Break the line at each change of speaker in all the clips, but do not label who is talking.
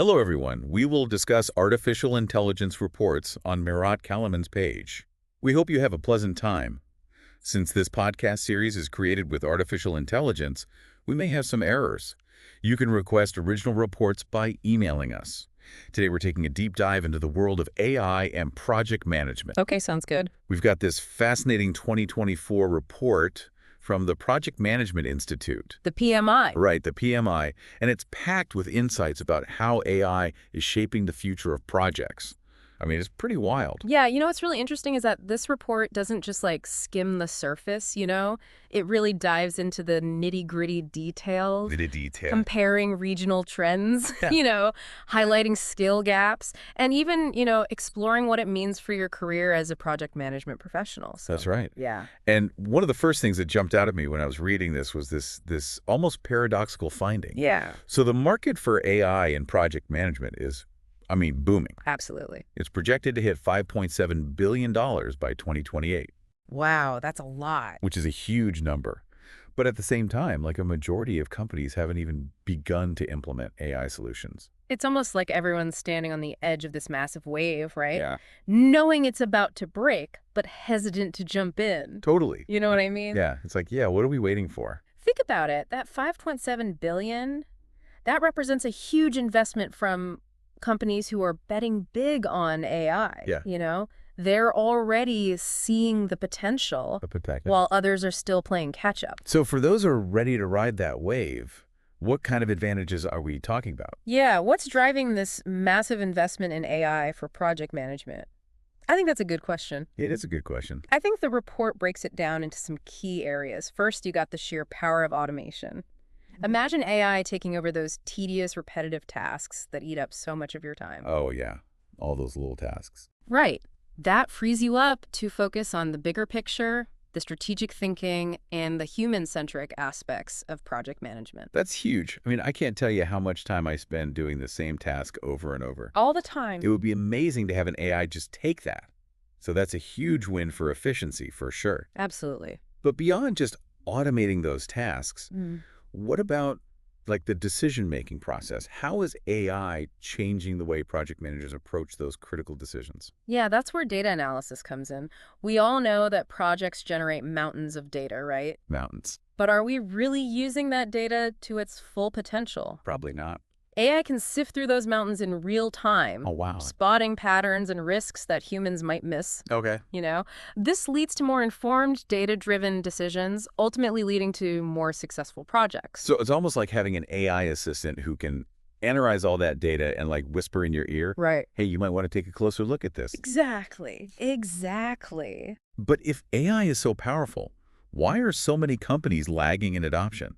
Hello, everyone. We will discuss artificial intelligence reports on Mirat Kalaman's page. We hope you have a pleasant time. Since this podcast series is created with artificial intelligence, we may have some errors. You can request original reports by emailing us. Today, we're taking a deep dive into the world of AI and project management.
Okay, sounds good.
We've got this fascinating 2024 report from the Project Management Institute.
The PMI.
Right, the PMI, and it's packed with insights about how AI is shaping the future of projects. I mean, it's pretty wild.
Yeah, what's really interesting is that this report doesn't just skim the surface, It really dives into the nitty-gritty details. Comparing regional trends, highlighting skill gaps, and even, exploring what it means for your career as a project management professional. So,
That's right.
Yeah.
And one of the first things that jumped out at me when I was reading this was this almost paradoxical finding.
Yeah.
So the market for AI in project management is booming.
Absolutely.
It's projected to hit $5.7 billion by 2028.
Wow, that's a lot.
Which is a huge number. But at the same time, a majority of companies haven't even begun to implement AI solutions.
It's almost like everyone's standing on the edge of this massive wave, right?
Yeah.
Knowing it's about to break, but hesitant to jump in.
Totally.
You know what I mean?
Yeah. It's what are we waiting for?
Think about it. That $5.7 billion, that represents a huge investment from companies who are betting big on AI.
Yeah.
They're already seeing the potential while others are still playing catch up.
So for those who are ready to ride that wave, what kind of advantages are we talking about?
Yeah, what's driving this massive investment in AI for project management? I think that's a good question.
It is a good question.
I think the report breaks it down into some key areas. First, you got the sheer power of automation. Imagine AI taking over those tedious, repetitive tasks that eat up so much of your time.
Oh, yeah. All those little tasks.
Right. That frees you up to focus on the bigger picture, the strategic thinking, and the human-centric aspects of project management.
That's huge. I can't tell you how much time I spend doing the same task over and over.
All the time.
It would be amazing to have an AI just take that. So that's a huge win for efficiency, for sure.
Absolutely.
But beyond just automating those tasks, what about the decision-making process? How is AI changing the way project managers approach those critical decisions?
Yeah, that's where data analysis comes in. We all know that projects generate mountains of data, right?
Mountains.
But are we really using that data to its full potential?
Probably not.
AI can sift through those mountains in real time.
Oh, wow.
Spotting patterns and risks that humans might miss.
Okay.
This leads to more informed, data-driven decisions, ultimately leading to more successful projects.
So it's almost like having an AI assistant who can analyze all that data and whisper in your ear.
Right.
Hey, you might want to take a closer look at this.
Exactly.
But if AI is so powerful, why are so many companies lagging in adoption?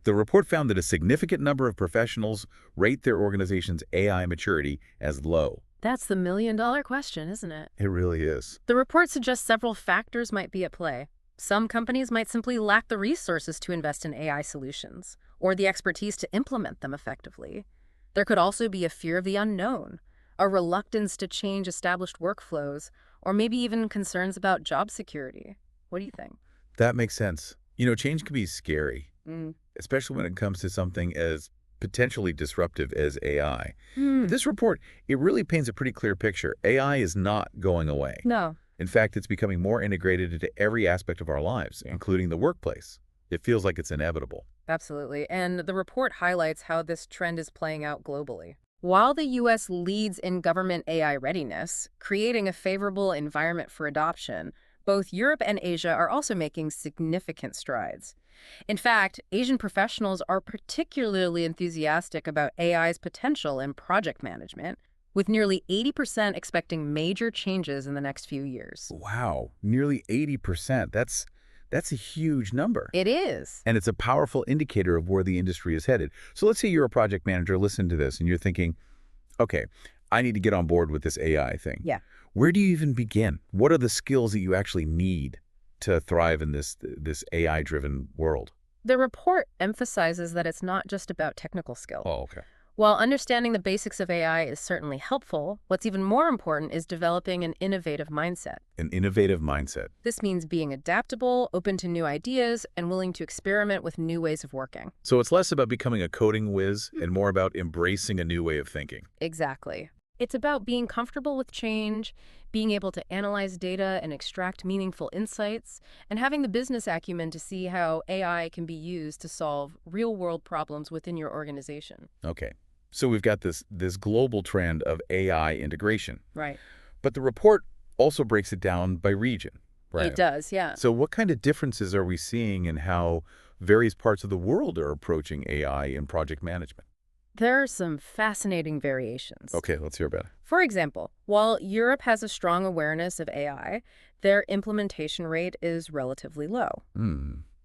The report found that a significant number of professionals rate their organization's AI maturity as low.
That's the million-dollar question, isn't it?
It really is.
The report suggests several factors might be at play. Some companies might simply lack the resources to invest in AI solutions, or the expertise to implement them effectively. There could also be a fear of the unknown, a reluctance to change established workflows, or maybe even concerns about job security. What do you think?
That makes sense. Change can be scary. Especially when it comes to something as potentially disruptive as AI. This report, it really paints a pretty clear picture. AI is not going away.
No.
In fact, it's becoming more integrated into every aspect of our lives, including the workplace. It feels like it's inevitable.
Absolutely. And the report highlights how this trend is playing out globally. While the U.S. leads in government AI readiness, creating a favorable environment for adoption, both Europe and Asia are also making significant strides. In fact, Asian professionals are particularly enthusiastic about AI's potential in project management, with nearly 80% expecting major changes in the next few years.
Wow, nearly 80%. That's a huge number.
It is.
And it's a powerful indicator of where the industry is headed. So let's say you're a project manager, listen to this, and you're thinking, okay, I need to get on board with this AI thing.
Yeah.
Where do you even begin? What are the skills that you actually need to thrive in this AI-driven world?
The report emphasizes that it's not just about technical skill.
Oh, okay.
While understanding the basics of AI is certainly helpful, what's even more important is developing an innovative mindset.
An innovative mindset.
This means being adaptable, open to new ideas, and willing to experiment with new ways of working.
So it's less about becoming a coding whiz and more about embracing a new way of thinking.
Exactly. It's about being comfortable with change, being able to analyze data and extract meaningful insights, and having the business acumen to see how AI can be used to solve real-world problems within your organization.
Okay. So we've got this global trend of AI integration.
Right.
But the report also breaks it down by region, right?
It does, yeah.
So what kind of differences are we seeing in how various parts of the world are approaching AI in project management?
There are some fascinating variations.
Okay, let's hear about it.
For example, while Europe has a strong awareness of AI, their implementation rate is relatively low.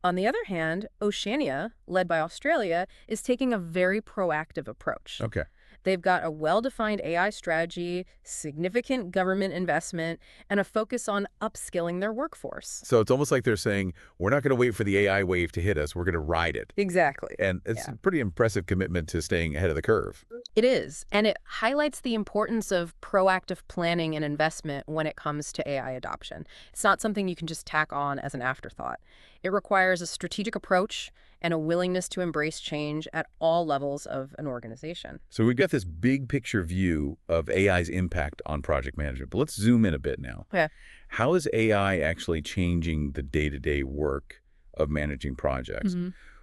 On the other hand, Oceania, led by Australia, is taking a very proactive approach.
Okay.
They've got a well-defined AI strategy, significant government investment, and a focus on upskilling their workforce.
So it's almost like they're saying, we're not going to wait for the AI wave to hit us. We're going to ride it.
Exactly.
And it's a pretty impressive commitment to staying ahead of the curve.
It is, and it highlights the importance of proactive planning and investment when it comes to AI adoption. It's not something you can just tack on as an afterthought. It requires a strategic approach and a willingness to embrace change at all levels of an organization.
So we've got this big picture view of AI's impact on project management, but let's zoom in a bit now.
Okay.
How is AI actually changing the day-to-day work of managing projects?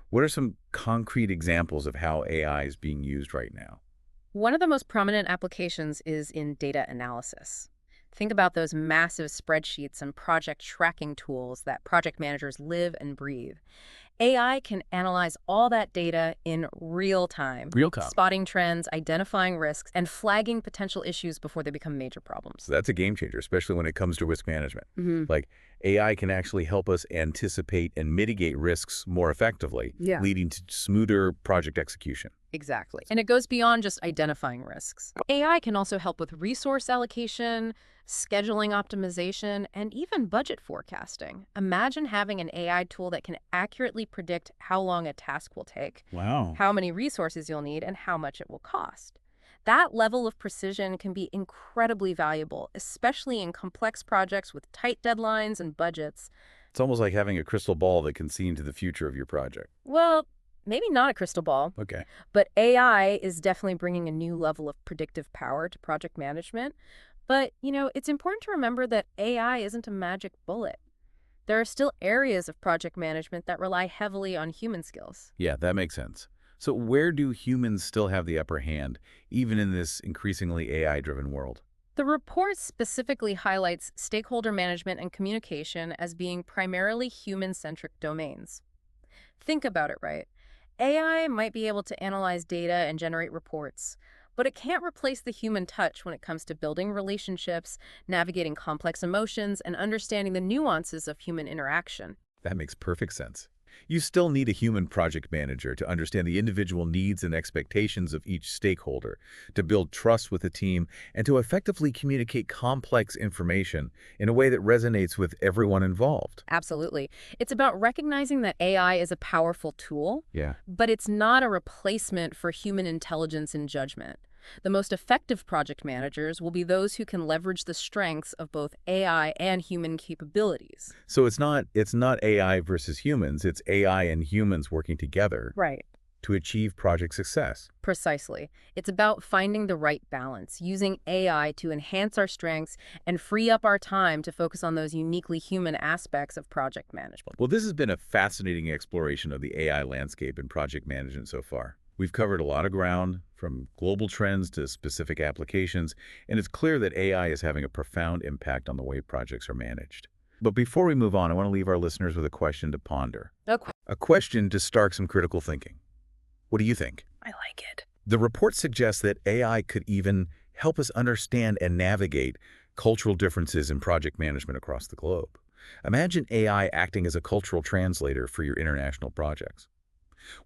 What are some concrete examples of how AI is being used right now?
One of the most prominent applications is in data analysis. Think about those massive spreadsheets and project tracking tools that project managers live and breathe. AI can analyze all that data in real time, spotting trends, identifying risks, and flagging potential issues before they become major problems.
So that's a game changer, especially when it comes to risk management. Like AI can actually help us anticipate and mitigate risks more effectively, leading to smoother project execution.
Exactly. And it goes beyond just identifying risks. AI can also help with resource allocation, scheduling optimization, and even budget forecasting. Imagine having an AI tool that can accurately predict how long a task will take,
Wow.
how many resources you'll need, and how much it will cost. That level of precision can be incredibly valuable, especially in complex projects with tight deadlines and budgets.
It's almost like having a crystal ball that can see into the future of your project.
Well, maybe not a crystal ball,
Okay.
but AI is definitely bringing a new level of predictive power to project management. But, it's important to remember that AI isn't a magic bullet. There are still areas of project management that rely heavily on human skills.
Yeah, that makes sense. So where do humans still have the upper hand, even in this increasingly AI-driven world?
The report specifically highlights stakeholder management and communication as being primarily human-centric domains. Think about it, right? AI might be able to analyze data and generate reports, but it can't replace the human touch when it comes to building relationships, navigating complex emotions, and understanding the nuances of human interaction.
That makes perfect sense. You still need a human project manager to understand the individual needs and expectations of each stakeholder, to build trust with the team, and to effectively communicate complex information in a way that resonates with everyone involved.
Absolutely. It's about recognizing that AI is a powerful tool, but it's not a replacement for human intelligence and judgment. The most effective project managers will be those who can leverage the strengths of both AI and human capabilities.
So it's not AI versus humans, it's AI and humans working together to achieve project success.
Precisely. It's about finding the right balance, using AI to enhance our strengths and free up our time to focus on those uniquely human aspects of project management.
Well, this has been a fascinating exploration of the AI landscape in project management so far. We've covered a lot of ground, from global trends to specific applications, and it's clear that AI is having a profound impact on the way projects are managed. But before we move on, I want to leave our listeners with a question to ponder. A question to start some critical thinking. What do you think?
I like it.
The report suggests that AI could even help us understand and navigate cultural differences in project management across the globe. Imagine AI acting as a cultural translator for your international projects.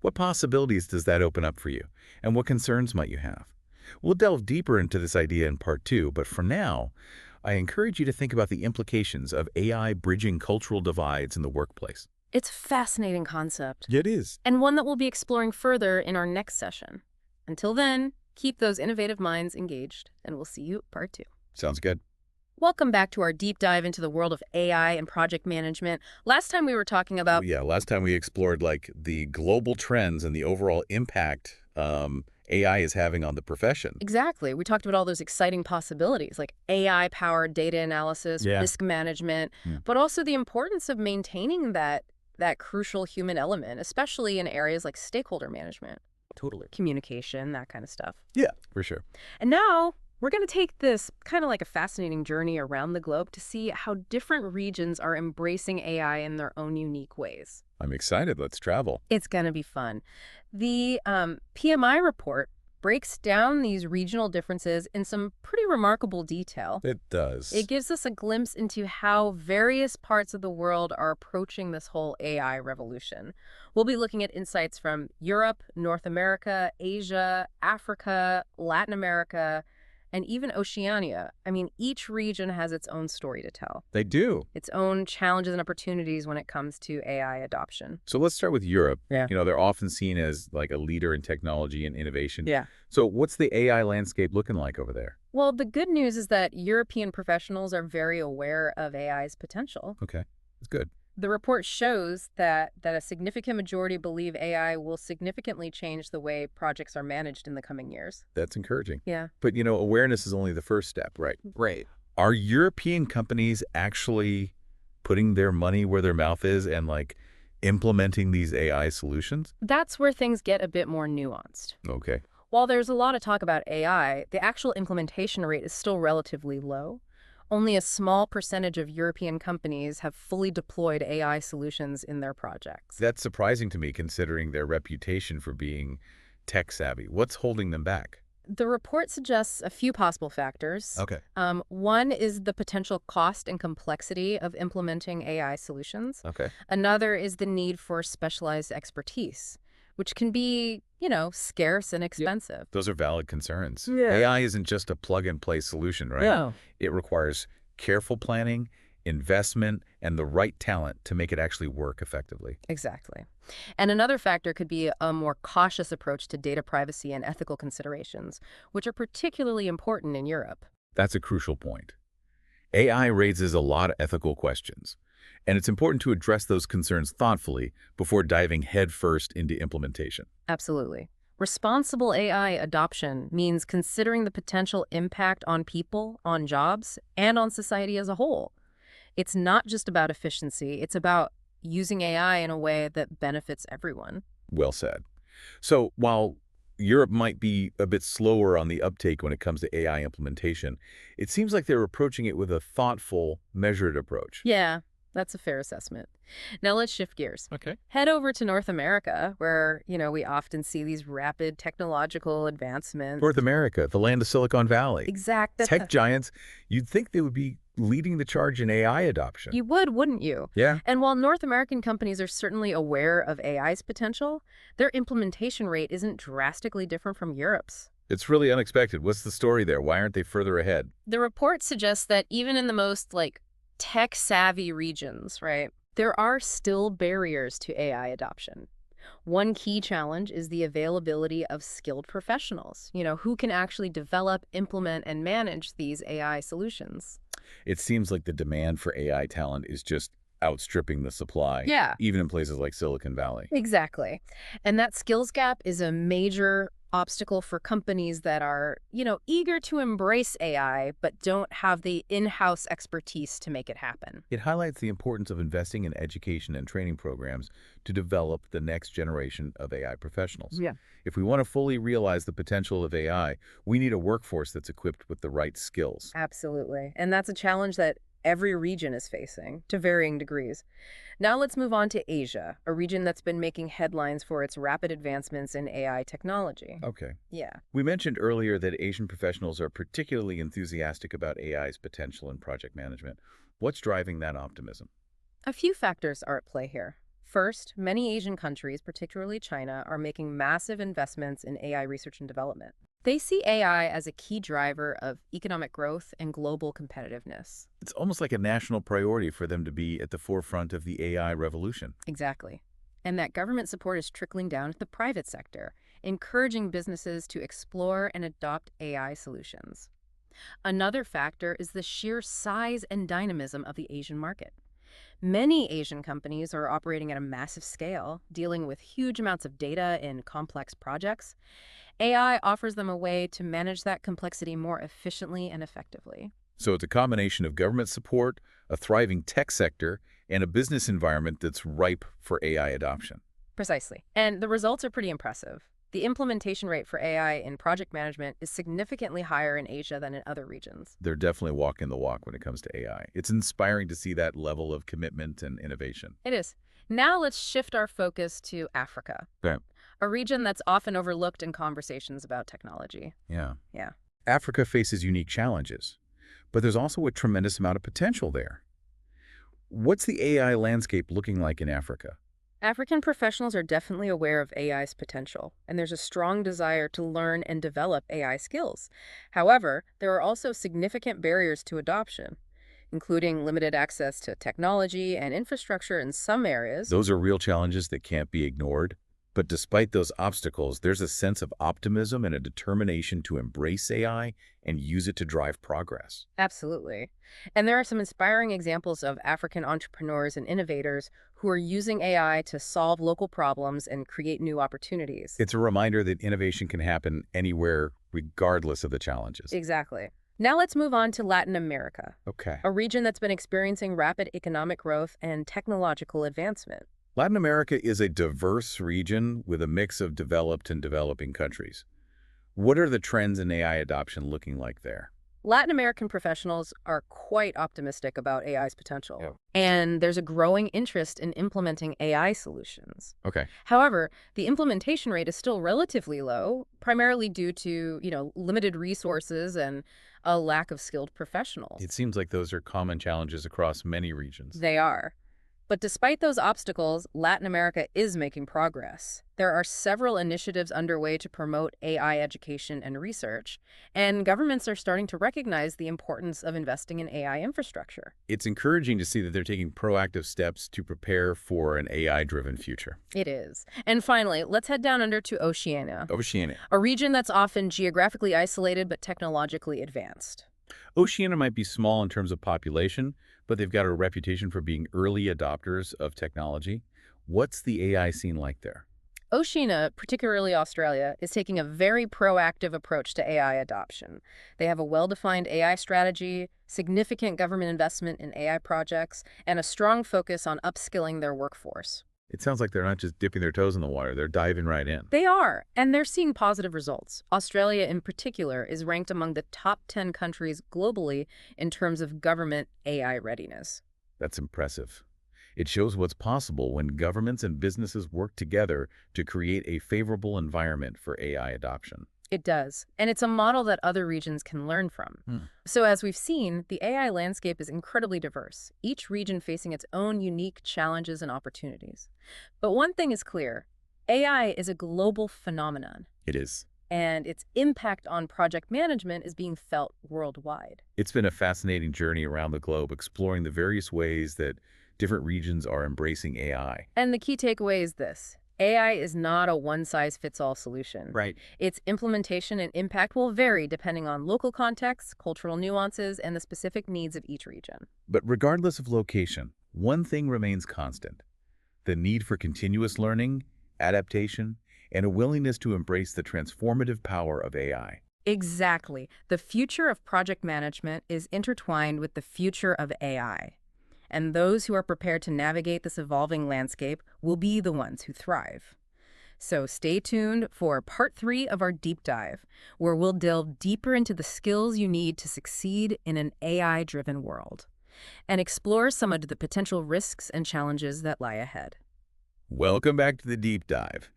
What possibilities does that open up for you, and what concerns might you have? We'll delve deeper into this idea in part 2, but for now, I encourage you to think about the implications of AI bridging cultural divides in the workplace.
It's a fascinating concept.
It is.
And one that we'll be exploring further in our next session. Until then, Keep those innovative minds engaged, and we'll see you at part 2.
Sounds good.
Welcome back to our deep dive into the world of AI and project management. Last time we were talking about...
Yeah, last time we explored like the global trends and the overall impact AI is having on the profession.
Exactly. We talked about all those exciting possibilities, like AI-powered data analysis, risk management, but also the importance of maintaining that crucial human element, especially in areas like stakeholder management.
Totally.
Communication, that kind of stuff.
Yeah, for sure.
And now we're going to take this kind of like a fascinating journey around the globe to see how different regions are embracing AI in their own unique ways.
I'm excited. Let's travel.
It's going to be fun. The PMI report breaks down these regional differences in some pretty remarkable detail.
It does.
It gives us a glimpse into how various parts of the world are approaching this whole AI revolution. We'll be looking at insights from Europe, North America, Asia, Africa, Latin America, and even Oceania. I mean, each region has its own story to tell.
They do.
Its own challenges and opportunities when it comes to AI adoption.
So let's start with Europe.
Yeah.
You know, they're often seen as like a leader in technology and innovation.
Yeah.
So what's the AI landscape looking like over there?
Well, the good news is that European professionals are very aware of AI's potential.
Okay, that's good.
The report shows that a significant majority believe AI will significantly change the way projects are managed in the coming years.
That's encouraging.
Yeah.
But, you know, awareness is only the first step, right?
Right.
Are European companies actually putting their money where their mouth is and, like, implementing these AI solutions?
That's where things get a bit more nuanced.
Okay.
While there's a lot of talk about AI, the actual implementation rate is still relatively low. Only a small percentage of European companies have fully deployed AI solutions in their projects.
That's surprising to me, considering their reputation for being tech-savvy. What's holding them back?
The report suggests a few possible factors.
Okay.
One is the potential cost and complexity of implementing AI solutions.
Okay.
Another is the need for specialized expertise, which can be, you know, scarce and expensive.
Those are valid concerns.
Yeah.
AI isn't just a plug-and-play solution, right?
No.
It requires careful planning, investment, and the right talent to make it actually work effectively.
Exactly. And another factor could be a more cautious approach to data privacy and ethical considerations, which are particularly important in Europe.
That's a crucial point. AI raises a lot of ethical questions, and it's important to address those concerns thoughtfully before diving headfirst into implementation.
Absolutely. Responsible AI adoption means considering the potential impact on people, on jobs, and on society as a whole. It's not just about efficiency, it's about using AI in a way that benefits everyone.
Well said. So while Europe might be a bit slower on the uptake when it comes to AI implementation, it seems like they're approaching it with a thoughtful, measured approach.
Yeah, that's a fair assessment. Now let's shift gears.
Okay.
Head over to North America, where, you know, we often see these rapid technological advancements.
North America, the land of Silicon Valley.
Exactly.
Tech giants, you'd think they would be leading the charge in AI adoption.
You would, wouldn't you?
Yeah.
And while North American companies are certainly aware of AI's potential, their implementation rate isn't drastically different from Europe's.
It's really unexpected. What's the story there? Why aren't they further ahead?
The report suggests that even in the most, tech-savvy regions, right, there are still barriers to AI adoption. One key challenge is the availability of skilled professionals, you know, who can actually develop, implement, and manage these AI solutions.
It seems like the demand for AI talent is just outstripping the supply.
Yeah.
Even in places like Silicon Valley.
Exactly. And that skills gap is a major obstacle for companies that are, you know, eager to embrace AI, but don't have the in-house expertise to make it happen.
It highlights the importance of investing in education and training programs to develop the next generation of AI professionals.
Yeah.
If we want to fully realize the potential of AI, we need a workforce that's equipped with the right skills.
Absolutely. And that's a challenge that every region is facing, to varying degrees. Now let's move on to Asia, a region that's been making headlines for its rapid advancements in AI technology.
Okay.
Yeah.
We mentioned earlier that Asian professionals are particularly enthusiastic about AI's potential in project management. What's driving that optimism?
A few factors are at play here. First, many Asian countries, particularly China, are making massive investments in AI research and development. They see AI as a key driver of economic growth and global competitiveness.
It's almost like a national priority for them to be at the forefront of the AI revolution.
Exactly. And that government support is trickling down to the private sector. encouraging businesses to explore and adopt AI solutions. Another factor is the sheer size and dynamism of the Asian market. Many Asian companies are operating at a massive scale, dealing with huge amounts of data in complex projects. AI offers them a way to manage that complexity more efficiently and effectively.
So it's a combination of government support, a thriving tech sector, and a business environment that's ripe for AI adoption.
Precisely. And the results are pretty impressive. The implementation rate for AI in project management is significantly higher in Asia than in other regions.
They're definitely walking the walk when it comes to AI. It's inspiring to see that level of commitment and innovation.
It is. Now let's shift our focus to Africa,
Okay.
a region that's often overlooked in conversations about technology.
Yeah.
Yeah.
Africa faces unique challenges, but there's also a tremendous amount of potential there. What's the AI landscape looking like in Africa?
African professionals are definitely aware of AI's potential, and there's a strong desire to learn and develop AI skills. However, there are also significant barriers to adoption, including limited access to technology and infrastructure in some areas.
Those are real challenges that can't be ignored. But despite those obstacles, there's a sense of optimism and a determination to embrace AI and use it to drive progress.
Absolutely. And there are some inspiring examples of African entrepreneurs and innovators who are using AI to solve local problems and create new opportunities.
It's a reminder that innovation can happen anywhere, regardless of the challenges.
Exactly. Now let's move on to Latin America,
Okay.
a region that's been experiencing rapid economic growth and technological advancement.
Latin America is a diverse region with a mix of developed and developing countries. What are the trends in AI adoption looking like there?
Latin American professionals are quite optimistic about AI's potential,
Yeah.
and there's a growing interest in implementing AI solutions.
Okay.
However, the implementation rate is still relatively low, primarily due to, limited resources and a lack of skilled professionals.
It seems like those are common challenges across many regions.
They are. But despite those obstacles, Latin America is making progress. There are several initiatives underway to promote AI education and research, and governments are starting to recognize the importance of investing in AI infrastructure.
It's encouraging to see that they're taking proactive steps to prepare for an AI-driven future.
It is. And finally, let's head down under to Oceania,
Oceania.
a region that's often geographically isolated but technologically advanced.
Oceania might be small in terms of population, but they've got a reputation for being early adopters of technology. What's the AI scene like there?
Oceania, particularly Australia, is taking a very proactive approach to AI adoption. They have a well-defined AI strategy, significant government investment in AI projects, and a strong focus on upskilling their workforce.
It sounds like they're not just dipping their toes in the water, they're diving right in.
They are, and they're seeing positive results. Australia, in particular, is ranked among the top 10 countries globally in terms of government AI readiness.
That's impressive. It shows what's possible when governments and businesses work together to create a favorable environment for AI adoption.
It does, and it's a model that other regions can learn from. So as we've seen, the AI landscape is incredibly diverse, each region facing its own unique challenges and opportunities. But one thing is clear, AI is a global phenomenon,
It is.
and its impact on project management is being felt worldwide.
It's been a fascinating journey around the globe, exploring the various ways that different regions are embracing AI.
And the key takeaway is this. AI is not a one-size-fits-all solution.
Right.
Its implementation and impact will vary depending on local contexts, cultural nuances, and the specific needs of each region.
But regardless of location, one thing remains constant: the need for continuous learning, adaptation, and a willingness to embrace the transformative power of AI.
Exactly. The future of project management is intertwined with the future of AI. And those who are prepared to navigate this evolving landscape will be the ones who thrive. So stay tuned for part 3 of our deep dive, where we'll delve deeper into the skills you need to succeed in an AI-driven world and explore some of the potential risks and challenges that lie ahead.
Welcome back to the deep dive.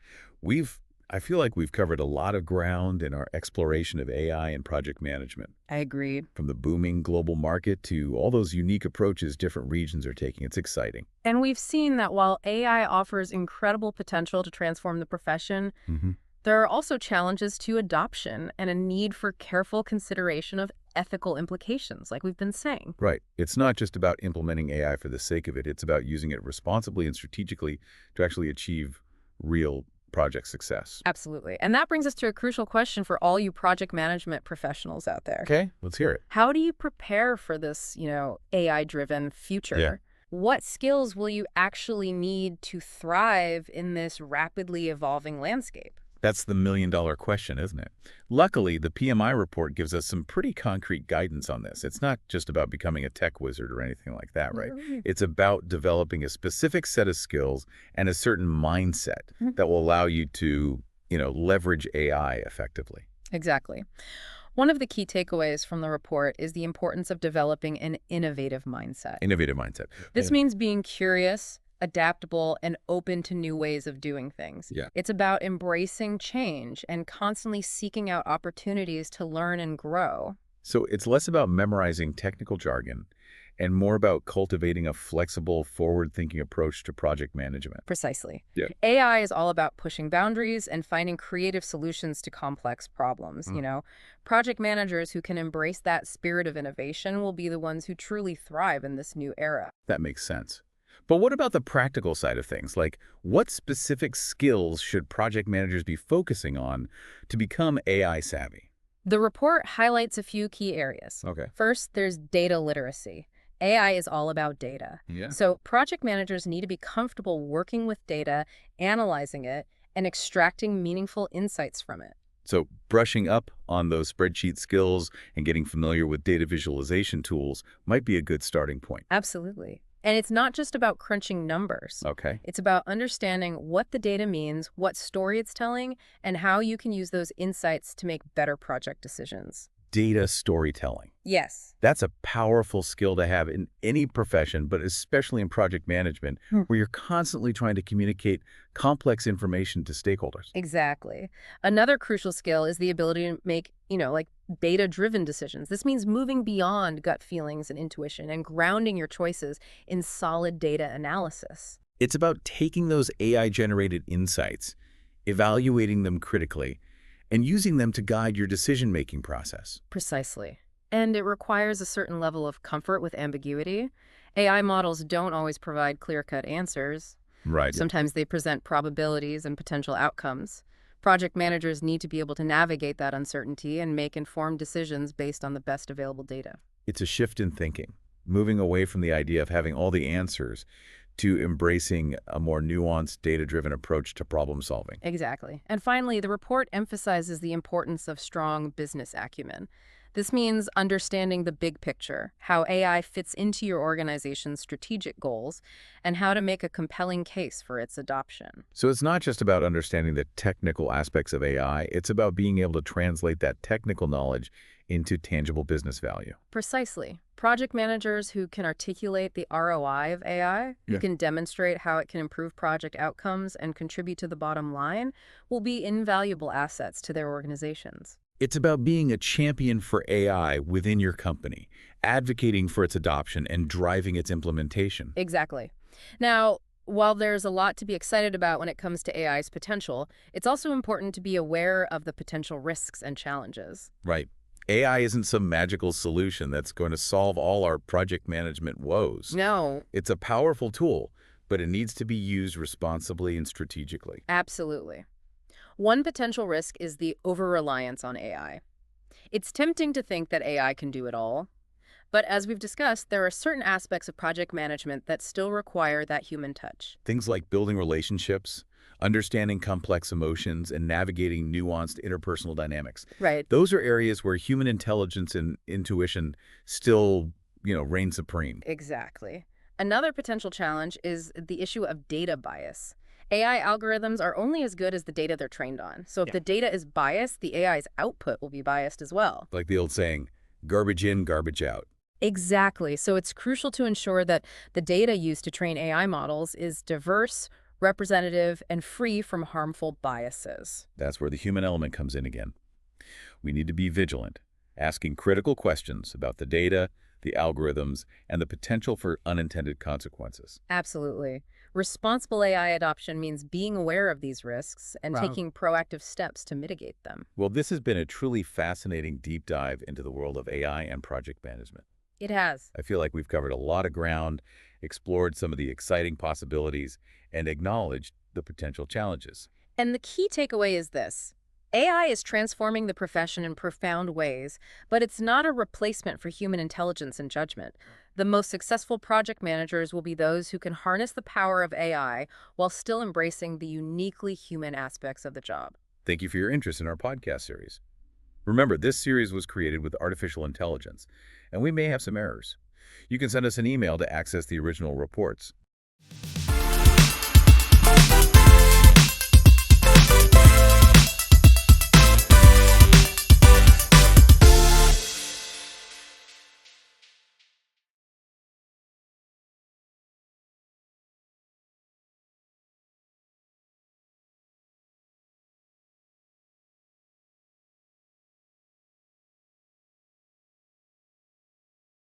I feel like we've covered a lot of ground in our exploration of AI and project management.
I agree.
From the booming global market to all those unique approaches different regions are taking. It's exciting.
And we've seen that while AI offers incredible potential to transform the profession, there are also challenges to adoption and a need for careful consideration of ethical implications, like we've been saying.
Right. It's not just about implementing AI for the sake of it. It's about using it responsibly and strategically to actually achieve real project success.
Absolutely. And that brings us to a crucial question for all you project management professionals out there.
Okay, let's hear it.
How do you prepare for this, AI-driven future?
Yeah.
What skills will you actually need to thrive in this rapidly evolving landscape?
That's the million-dollar question, isn't it? Luckily, the PMI report gives us some pretty concrete guidance on this. It's not just about becoming a tech wizard or anything like that, right? It's about developing a specific set of skills and a certain mindset that will allow you to, leverage AI effectively.
Exactly. One of the key takeaways from the report is the importance of developing an innovative mindset.
Innovative mindset.
This means being curious, adaptable, and open to new ways of doing things.
Yeah.
It's about embracing change and constantly seeking out opportunities to learn and grow.
So it's less about memorizing technical jargon and more about cultivating a flexible, forward-thinking approach to project management.
Precisely.
Yeah.
AI is all about pushing boundaries and finding creative solutions to complex problems. Project managers who can embrace that spirit of innovation will be the ones who truly thrive in this new era.
That makes sense. But what about the practical side of things? Like, what specific skills should project managers be focusing on to become AI savvy?
The report highlights a few key areas.
Okay.
First, there's data literacy. AI is all about data.
Yeah.
So project managers need to be comfortable working with data, analyzing it, and extracting meaningful insights from it.
So brushing up on those spreadsheet skills and getting familiar with data visualization tools might be a good starting point.
Absolutely. And it's not just about crunching numbers.
Okay.
It's about understanding what the data means, what story it's telling, and how you can use those insights to make better project decisions.
Data storytelling.
Yes.
That's a powerful skill to have in any profession, but especially in project management, where you're constantly trying to communicate complex information to stakeholders.
Exactly. Another crucial skill is the ability to make, data-driven decisions. This means moving beyond gut feelings and intuition and grounding your choices in solid data analysis.
It's about taking those AI-generated insights, evaluating them critically, and using them to guide your decision-making process.
Precisely. And it requires a certain level of comfort with ambiguity. AI models don't always provide clear-cut answers.
Right.
Sometimes they present probabilities and potential outcomes. Project managers need to be able to navigate that uncertainty and make informed decisions based on the best available data.
It's a shift in thinking, moving away from the idea of having all the answers to embracing a more nuanced, data-driven approach to problem solving.
Exactly. And finally, the report emphasizes the importance of strong business acumen. This means understanding the big picture, how AI fits into your organization's strategic goals, and how to make a compelling case for its adoption.
So it's not just about understanding the technical aspects of AI, it's about being able to translate that technical knowledge into tangible business value.
Precisely. Project managers who can articulate the ROI of AI, who can demonstrate how it can improve project outcomes and contribute to the bottom line, will be invaluable assets to their organizations.
It's about being a champion for AI within your company, advocating for its adoption and driving its implementation.
Exactly. Now, while there's a lot to be excited about when it comes to AI's potential, it's also important to be aware of the potential risks and challenges.
Right. AI isn't some magical solution that's going to solve all our project management woes.
No.
It's a powerful tool, but it needs to be used responsibly and strategically.
Absolutely. One potential risk is the over-reliance on AI. It's tempting to think that AI can do it all. But as we've discussed, there are certain aspects of project management that still require that human touch.
Things like building relationships, understanding complex emotions, and navigating nuanced interpersonal dynamics.
Right.
Those are areas where human intelligence and intuition still, reign supreme.
Exactly. Another potential challenge is the issue of data bias. AI algorithms are only as good as the data they're trained on. So if the data is biased, the AI's output will be biased as well.
Like the old saying, garbage in, garbage out.
Exactly. So it's crucial to ensure that the data used to train AI models is diverse, representative, and free from harmful biases.
That's where the human element comes in again. We need to be vigilant, asking critical questions about the data, the algorithms, and the potential for unintended consequences.
Absolutely. Responsible AI adoption means being aware of these risks and taking proactive steps to mitigate them.
Well, this has been a truly fascinating deep dive into the world of AI and project management.
It has.
I feel like we've covered a lot of ground, explored some of the exciting possibilities, and acknowledged the potential challenges.
And the key takeaway is this. AI is transforming the profession in profound ways, but it's not a replacement for human intelligence and judgment. The most successful project managers will be those who can harness the power of AI while still embracing the uniquely human aspects of the job.
Thank you for your interest in our podcast series. Remember, this series was created with artificial intelligence, and we may have some errors. You can send us an email to access the original reports.